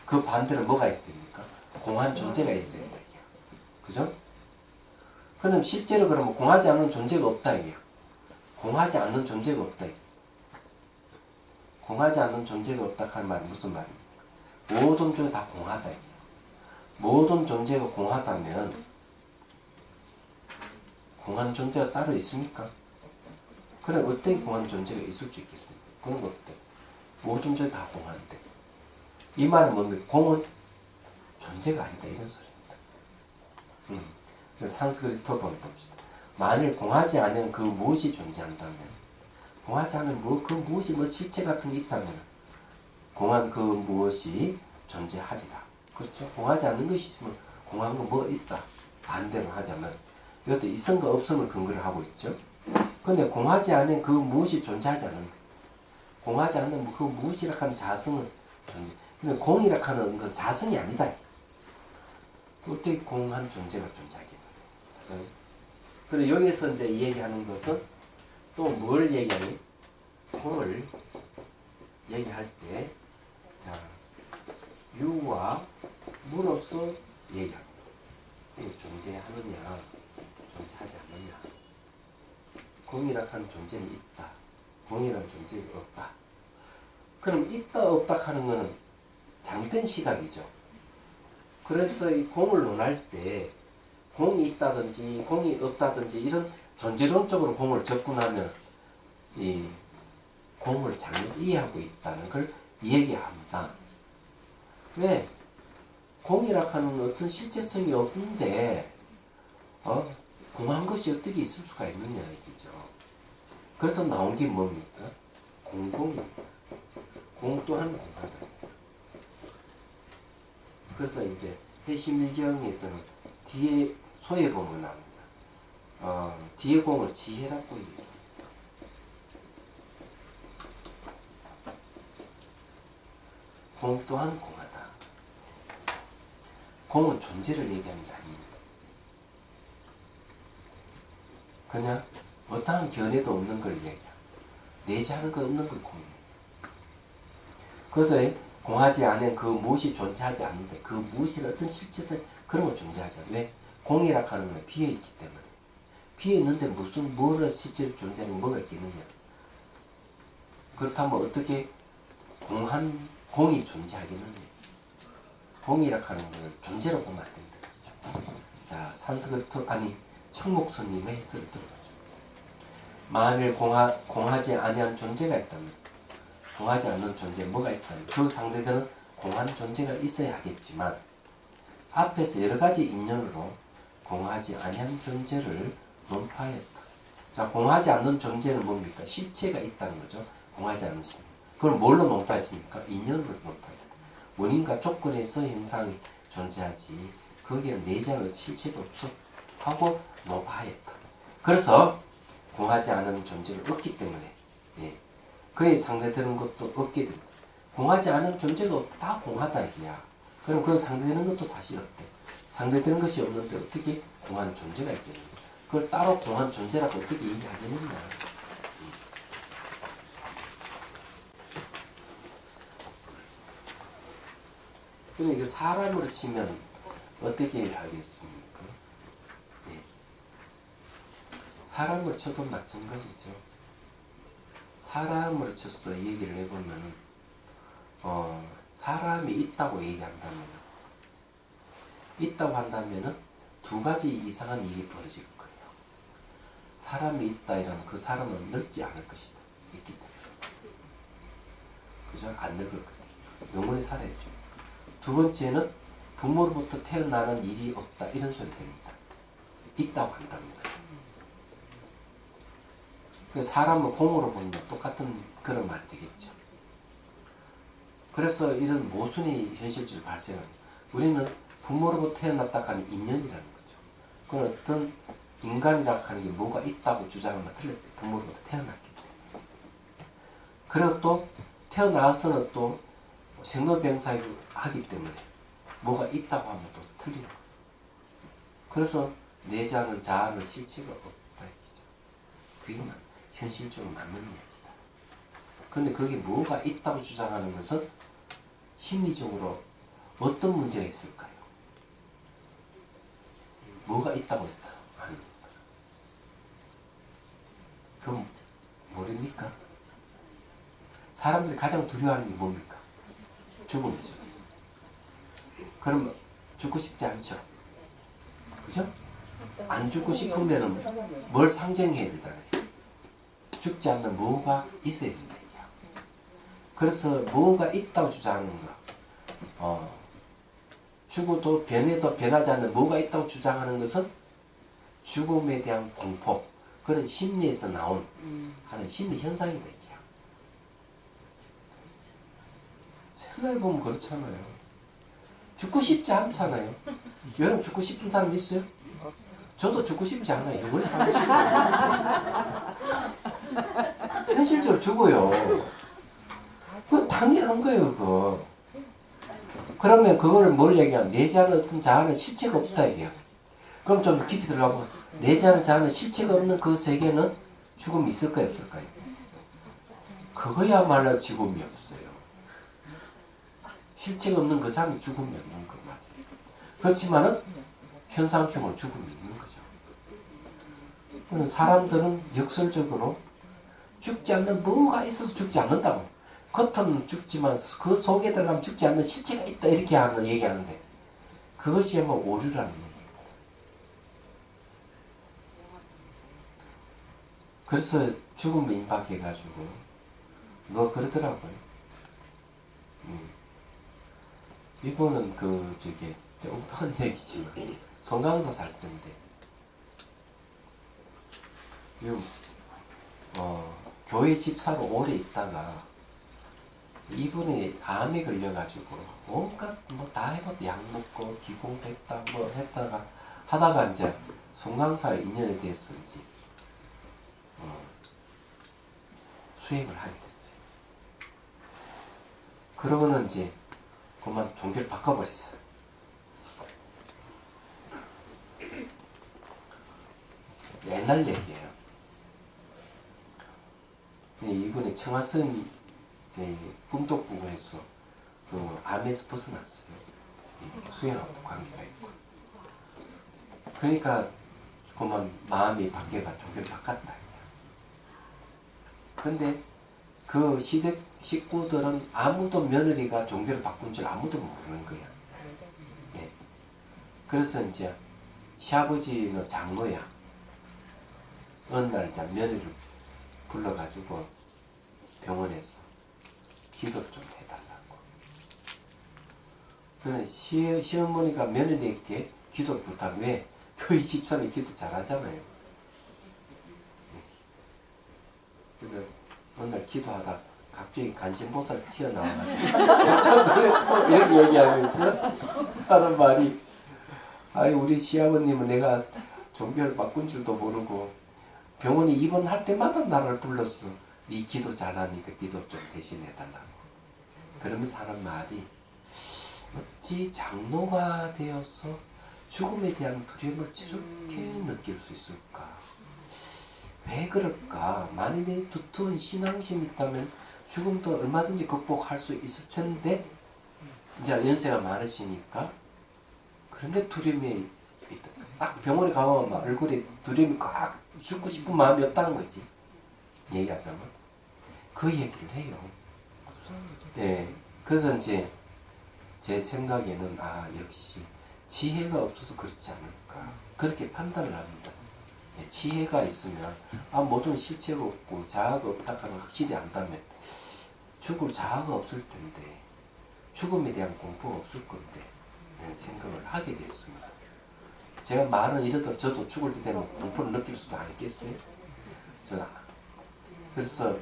그 반대로 뭐가 있어야 됩니까? 공한 존재가 있어야 된다. 이게. 그죠? 그럼 실제로 그러면 공하지 않는 존재가 없다. 이게. 공하지 않는 존재가 없다. 이게. 공하지 않는 존재가 없다 하는 말은 무슨 말입니까? 모든 존재 다 공하다. 이게. 모든 존재가 공하다면 공한 존재가 따로 있습니까? 그래 어떻게 공한 존재가 있을 수 있겠습니까? 그런 거 어때? 모든 존재 다 공한데 이 말은 뭡니까? 공은 존재가 아니다 이런 소리입니다. 그래서 산스크리트어 봅시다. 만일 공하지 않은 그 무엇이 존재한다면 공하지 않은 그 무엇이 실체 같은 게 있다면 공한 그 무엇이 존재하리라. 그렇죠? 공하지 않는 것이 있으면 공한 거 뭐 있다. 반대로 하자면 이것도 있음과 없음을 근거를 하고 있죠. 그런데 공하지 않은 그 무엇이 존재하지 않는다. 공하지 않는 그 무엇이라 하는 자성은 존재. 근데 공이라 하는 건 자성이 아니다. 어떻게 공한 존재가 존재하겠냐. 그리고 여기서 이제 이 얘기하는 것은 또 뭘 얘기하니? 공을 얘기할 때, 자, 유와 무로서 얘기합니다. 이게 존재하느냐, 존재하지 않느냐. 공이라 하는 존재는 있다. 공이라는 존재가 없다. 그럼 있다, 없다 하는 것은 잘못된 시각이죠. 그래서 이 공을 논할 때 공이 있다든지 공이 없다든지 이런 존재론적으로 공을 접근하면 이 공을 잘못 이해하고 있다는 걸 얘기합니다. 왜? 공이라 하는 어떤 실체성이 없는데 공한 것이 어떻게 있을 수가 있느냐 얘기죠. 그래서 나온 게 뭡니까? 공공입니다. 공 또한 공하다. 그래서 이제 해심일경에서는 뒤에 소에 보면 나옵니다. 뒤에 공을 지혜라고 얘기합니다. 공 또한 공하다. 공은 존재를 얘기하는 게 아닙니다. 그냥 어떠한 견해도 없는 걸 얘기합니다. 내재하는 거 없는 걸 공입니다. 그래서 공하지 않은 그 무엇이 존재하지 않는데 그 무엇이 어떤 실체성 그런 거 존재하지 않아요. 왜? 공이라 하는 건 비어 있기 때문에. 비어 있는데 무슨 뭐를 실제로 존재하는 뭐가 있겠느냐. 그렇다면 어떻게 공이 존재하겠느냐? 공이라 하는 걸 존재로 보면 안 된다. 그죠? 자, 청목선님의 해설을 들어보죠. 만일 공하지 아니한 존재가 있다면, 공하지 않는 존재 뭐가 있다면 그 상대들은 공한 존재가 있어야 하겠지만 앞에서 여러 가지 인연으로 공하지 아니한 존재를 논파했다. 자, 공하지 않는 존재는 뭡니까? 실체가 있다는 거죠. 공하지 않는 실. 그걸 뭘로 논파했습니까? 인연으로 논파했다. 원인과 조건에서 현상이 존재하지 거기에 내재하는 실체가 없어 하고 논파했다. 그래서 공하지 않은 존재를 얻기 때문에 그에 상대되는 것도 얻게 된다. 공하지 않은 존재가 없다. 다 공하다 이게야. 그럼 그 상대되는 것도 사실 없대. 상대되는 것이 없는데 어떻게 공한 존재가 있겠느냐. 그걸 따로 공한 존재라고 어떻게 이해하겠느냐. 그럼 이거 사람으로 치면 어떻게 하겠습니까? 네. 사람으로 쳐도 마찬가지죠. 사람으로 쳐서 얘기를 해보면 사람이 있다고 한다면 두 가지 이상한 일이 벌어질 거예요. 사람이 있다 이러면 그 사람은 늙지 않을 것이다. 있기 때문에. 그죠? 안 늙을 거다. 영원히 살아야죠. 두 번째는 부모로부터 태어나는 일이 없다. 이런 소리 됩니다. 있다고 한답니다. 사람을 공으로 보면 똑같은 그러면 안 되겠죠. 그래서 이런 모순이 현실적으로 발생합니다. 우리는 부모로부터 태어났다 하는 인연이라는 거죠. 그건 어떤 인간이라 하는 게 뭐가 있다고 주장하면 틀렸대. 부모로부터 태어났기 때문에. 그리고 또 태어나서는 또 생로병사를 하기 때문에 뭐가 있다고 하면 또 틀린 거예요. 그래서 내자는 자아는 실체가 없다 얘기죠. 그게 현실적으로 맞는 이야기다. 그런데 그게 뭐가 있다고 주장하는 것은 심리적으로 어떤 문제가 있을까요? 뭐가 있다고 하는 겁니까? 그럼 모릅니까? 사람들이 가장 두려워하는 게 뭡니까? 죽음이죠. 그럼 죽고 싶지 않죠? 그죠? 안 죽고 싶으면 뭘 상정해야 되잖아요. 죽지 않는 뭐가 있어야 된다. 그래서 뭐가 있다고 주장하는가? 죽어도 변해도 변하지 않는 뭐가 있다고 주장하는 것은 죽음에 대한 공포, 그런 심리에서 나온 하는 심리 현상이다. 생각해보면 그렇잖아요. 죽고 싶지 않잖아요. 여러분 죽고 싶은 사람 있어요? 저도 죽고 싶지 않아요. 영원히 살고 싶어요. 현실적으로 죽어요. 그거 당연한 거예요, 그거. 그러면 그거를 뭘 얘기하면 내재하는 어떤 자아는 실체가 없다 이게요. 그럼 좀 깊이 들어가보면 내재하는 자아는 실체가 없는 그 세계는 죽음이 있을까요, 없을까요? 그거야말로 죽음이 없어요. 실체가 없는 그 자는 죽음이 없는 거 맞아요. 그렇지만은 현상적으로 죽음이 있는 거죠. 사람들은 역설적으로 죽지 않는 뭐가 있어서 죽지 않는다고. 겉은 죽지만 그 속에 들어가면 죽지 않는 실체가 있다 이렇게 얘기하는데 그것이 뭐 오류라는 얘기입니다. 그래서 죽음을 임박해가지고 뭐 그러더라고요. 이거는 엉뚱한 얘기지만 송강사 살 때인데 교회 집사로 오래 있다가 이분이 암에 걸려가지고 온갖 다 해봤다. 약 먹고 기공됐다 뭐 했다가 하다가 이제 송강사 인연에 대해서 이제 수행을 하게 됐어요. 그러고는 이제 그만 종교를 바꿔버렸어요. 옛날 얘기예요. 이분이 청하선 꿈독부에서 그 암에서 벗어났어요. 수행하고 관계가 있고. 그러니까 그만 마음이 바뀌어가 종교를 바꿨다. 근데 그 시댁 식구들은 아무도 며느리가 종교를 바꾼 줄 아무도 모르는 거야. 예. 그래서 이제 시아버지는 장로야. 어느 날 이제 며느리를 불러가지고 병원에서 기도를 좀 해달라고. 그래 시어머니가 며느리에게 기도를 부탁. 왜? 교회 집사람이 기도 잘하잖아요. 그래서 어느 날 기도하다 갑자기 간신보살 튀어나와가지고 깜짝 놀랐고 이렇게 얘기하면서 하는 말이, 아이 우리 시아버님은 내가 종교를 바꾼 줄도 모르고 병원에 입원할 때마다 나를 불렀어. 네 기도 잘하니까 기도 좀 대신해달라고. 그러면서 하는 말이, 어찌 장로가 되어서 죽음에 대한 두려움을 저렇게 느낄 수 있을까? 왜 그럴까? 만일에 두터운 신앙심이 있다면 죽음도 얼마든지 극복할 수 있을 텐데, 이제 연세가 많으시니까, 그런데 두려움이 있다. 딱 병원에 가면 막 얼굴에 두려움이 꽉 죽고 싶은 마음이 없다는 거지. 얘기하자면. 그 얘기를 해요. 네. 그래서 이제 제 생각에는, 역시 지혜가 없어서 그렇지 않을까. 그렇게 판단을 합니다. 지혜가 있으면 모든 실체가 없고 자아가 없다는 확실히 안다면 죽을 자아가 없을 텐데, 죽음에 대한 공포가 없을 건데 이런 생각을 하게 됐습니다. 제가 말은 이러다 저도 죽을 때 되면 공포를 느낄 수도 않겠어요? 그래서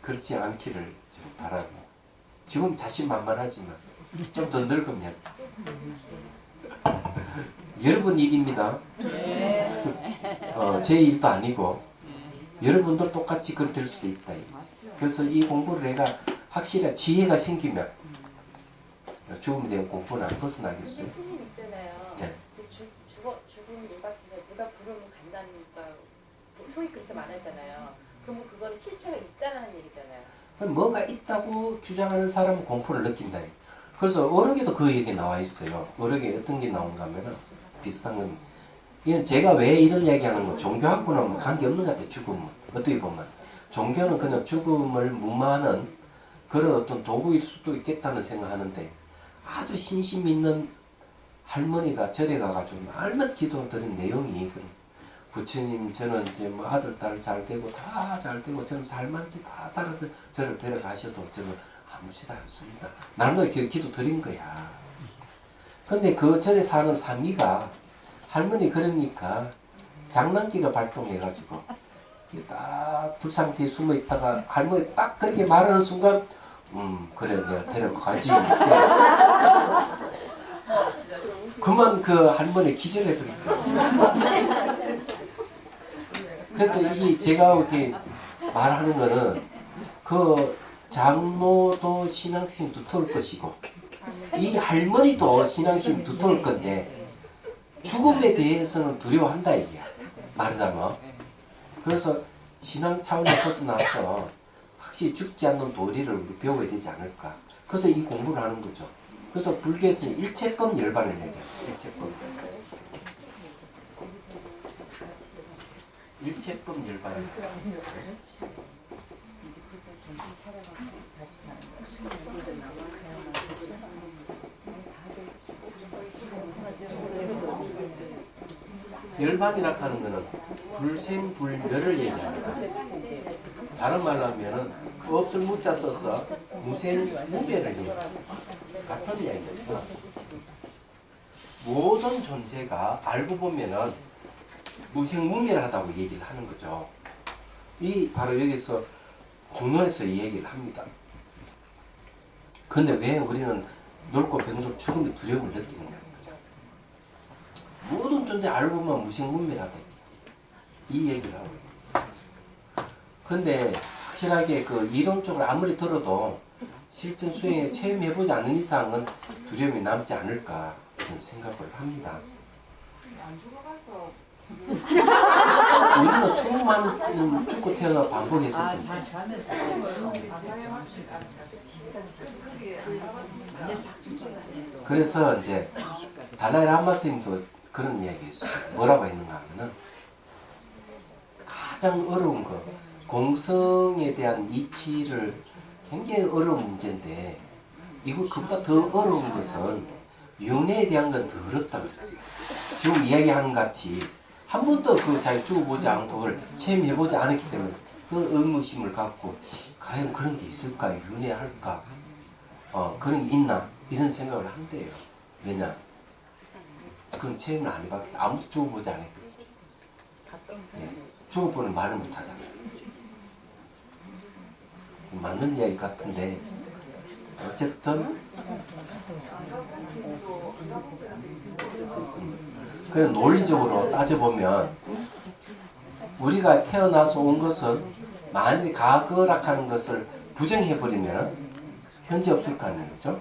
그렇지 않기를 좀 바라고, 지금 자신만만하지만 좀 더 늙으면 여러분 일입니다. 제 일도 아니고 여러분도 똑같이 그렇게 될 수도 있다. 그래서 이 공부를 내가 확실히 지혜가 생기면 죽음에 대한 공포는 안 벗어나겠어요. 근데 스님 있잖아요. 네. 죽음 예방에 누가 부르면 간다니까 소리 그렇게 많았잖아요. 그러면 그거는 실체가 있다는 얘기잖아요. 뭔가 있다고 주장하는 사람은 공포를 느낀다. 그래서 어록에도 그 얘기 나와 있어요. 어록에 어떤 게 나온가 하면 비슷한 건, 이건 제가 왜 이런 얘기하는 거, 종교하고는 관계없는 것 같아요. 죽음은 어떻게 보면 종교는 그냥 죽음을 무마하는 그런 어떤 도구일 수도 있겠다는 생각하는데, 아주 신심 있는 할머니가 절에 가가지고 날마다 기도드린 내용이, 부처님 저는 이제 뭐 아들 딸 잘 되고 다 잘 되고 저는 살만치 다 살아서 저를 데려가셔도 저는 아무 짓 않습니다. 날마다 기도 드린 거야. 근데 그 절에 사는 사미가 할머니 그러니까 장난기가 발동해가지고 딱 불상태에 숨어 있다가 할머니 딱 그렇게 말하는 순간, 그래 내가 데려가지. 그만 그 할머니 기절해버렸다. 그래서 이게 제가 이렇게 말하는 거는, 그 장로도 신앙심이 두터울 것이고 이 할머니도 신앙심이 두터울 건데 죽음에 대해서는 두려워한다 이게야, 말하자면. 그래서 신앙 차원에 벗어나서 확실히 죽지 않는 도리를 우리 배워야 되지 않을까. 그래서 이 공부를 하는 거죠. 그래서 불교에서는 일체법 열반을 얘기해요. 일체법. 일체법 열반. 열반이라 하는 것은 불생불멸을 얘기합니다. 다른 말로 하면은 그 없을 무자 써서 무생무멸을 얘기합니다. 같은 이야기입니다. 모든 존재가 알고 보면은 무생무멸하다고 얘기를 하는 거죠. 이 바로 여기서 중론에서 이 얘기를 합니다. 근데 왜 우리는 넓고 병도 죽음의 두려움을 느끼느냐. 모든 존재 알고 보면 무생무멸하다. 이 얘기를 하고. 근데 확실하게 그 이론적으로 아무리 들어도 실전 수행에 체험해보지 않는 이상은 두려움이 남지 않을까 그런 생각을 합니다. 안 죽어가서 우리는 수많은 죽고 태어나 반복했었지. 그래서 이제 달라이 라마 스님도 그런 이야기 했어요. 뭐라고 했는가 하면은, 가장 어려운 거, 공성에 대한 이치를 굉장히 어려운 문제인데 이거 그보다 더 어려운 것은 윤회에 대한 건 더 어렵다고 그랬어요. 지금 이야기하는 것 같이 한 번도 그 자기 죽어보지 않고 그걸 체험해보지 않았기 때문에 그 의무심을 갖고 과연 그런 게 있을까? 윤회할까? 그런 게 있나? 이런 생각을 한대요. 왜냐? 그건 체험을 안 해봤기 때문에 아무도 죽어보지 않았거든요. 예, 죽어보는 말을 못하잖아요. 맞는 이야기 같은데 어쨌든 그냥 논리적으로 따져보면 우리가 태어나서 온 것은 만일 과거라는 것을 부정해버리면 현재 없을 거 아니에요. 그죠?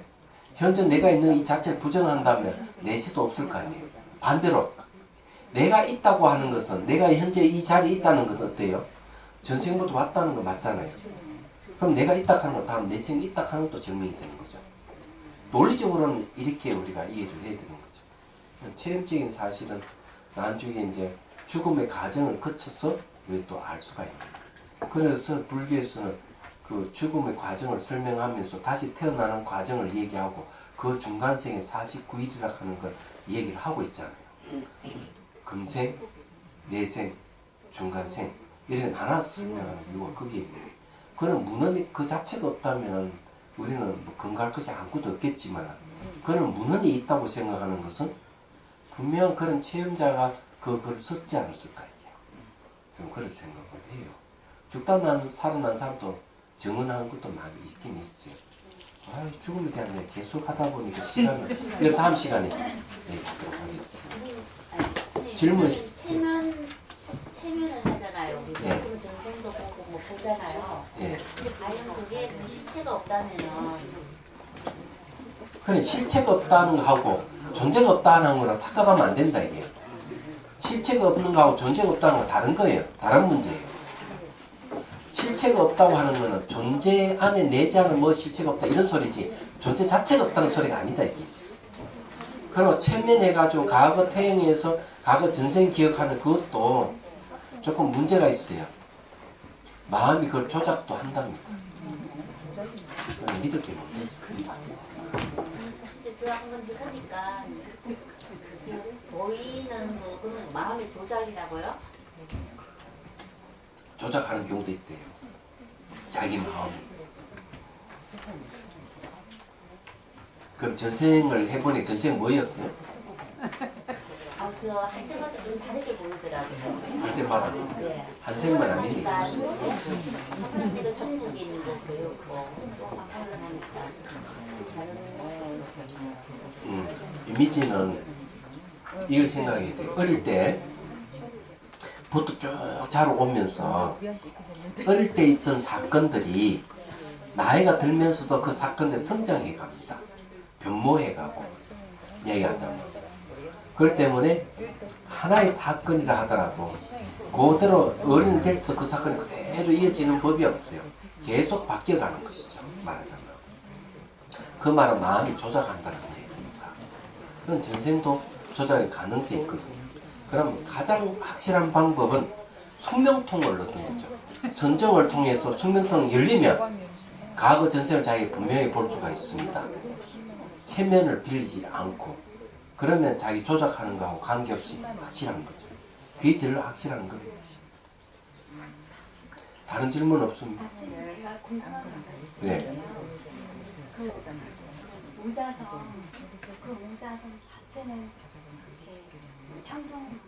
현재 내가 있는 이 자체를 부정한다면 내세도 없을 거 아니에요. 반대로 내가 있다고 하는 것은 내가 현재 이 자리에 있다는 것은 어때요? 전생부터 왔다는 거 맞잖아요. 그럼 내가 있다 하는 거 다음 내 생이 있다 하는 것도 증명이 되는 거죠. 논리적으로는 이렇게 우리가 이해를 해야 되는 거죠. 체험적인 사실은 나중에 이제 죽음의 과정을 거쳐서 우리 또 알 수가 있는 거예요. 그래서 불교에서는 그 죽음의 과정을 설명하면서 다시 태어나는 과정을 얘기하고 그 중간생의 49일이라고 하는 걸 얘기를 하고 있잖아요. 금생, 내생, 중간생 이렇게 나눠서 설명하는 이유가 거기에 있는 거예요. 그런 문헌이 그 자체가 없다면 우리는 뭐 근거할 것이 아무것도 없겠지만 그런 문헌이 있다고 생각하는 것은 분명 그런 체험자가 그 글을 썼지 않았을까 이게요. 저는 그런 생각을 해요. 죽다 난 살아난 사람도 증언하는 것도 많이 있긴 있죠. 죽음에 대한 얘기 계속 하다 보니까 시간을 이거 다음 시간에 얘기하도록 하겠습니다. 질문. 체면을 하잖아요. 우리 네. 그럼 전생도 보고 뭐 보잖아요. 예. 근데 과연 그게 그 실체가 없다면은 그래 실체가 없다는 거하고 존재가 없다는 거랑 착각하면 안 된다 이게. 실체가 없는 거하고 존재가 없다는 건 다른 거예요. 다른 문제예요. 실체가 없다고 하는 거는 존재 안에 내재하는 뭐 실체가 없다 이런 소리지 존재 자체가 없다는 소리가 아니다 이게. 그리고 체면해가지고 과거 태영에서 과거 전생 기억하는 그것도 조금 문제가 있어요. 마음이 그걸 조작도 한답니다. 믿을 게 없어요. 근데 저 한번 해보니까 보이는 뭐 그런 마음의 조작이라고요? 조작하는 경우도 있대요. 자기 마음이. 그럼 전생을 해보니 전생 뭐였어요? 저 할 때마다 좀 다르게 보이더라고요. 할 때마다 네. 한 생만 아니니. 내가 천국에 있는 거 보였고 또 방황을 하니까 이미지는 이걸 생각해야 돼요. 어릴 때 부터 쭉 자라오면서 어릴 때 있던 사건들이 나이가 들면서도 그 사건에 성장해 갑니다. 변모해 가고 얘기하자면. 그렇기 때문에 하나의 사건이라 하더라도 그대로 어른이 될 때 그 사건이 그대로 이어지는 법이 없어요. 계속 바뀌어가는 것이죠. 말하자면. 그 말은 마음이 조작한다는 얘기입니다. 그런 전생도 조작의 가능성이 있거든요. 그럼 가장 확실한 방법은 숙명통을 넣는 거죠. 선정을 통해서 숙명통이 열리면 과거 전생을 자기가 분명히 볼 수가 있습니다. 체면을 빌리지 않고 그러면 자기 조작하는 거하고 관계없이 확실한 거죠. 그게 제일 확실한 거예요. 다른 질문 없습니까? 제가 궁금한 게 네. 그 무자성, 그 무자성 자체는 이렇게 평등한 거죠.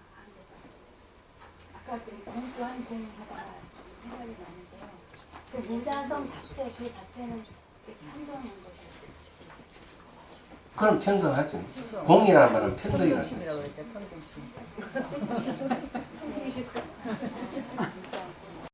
아까 그 공부한 공하다가 생각이 나는데요. 그 무자성 자체, 그 자체는 평등한 거죠. 그럼 평등하죠. 공이라는 말은 평등이라는 거죠.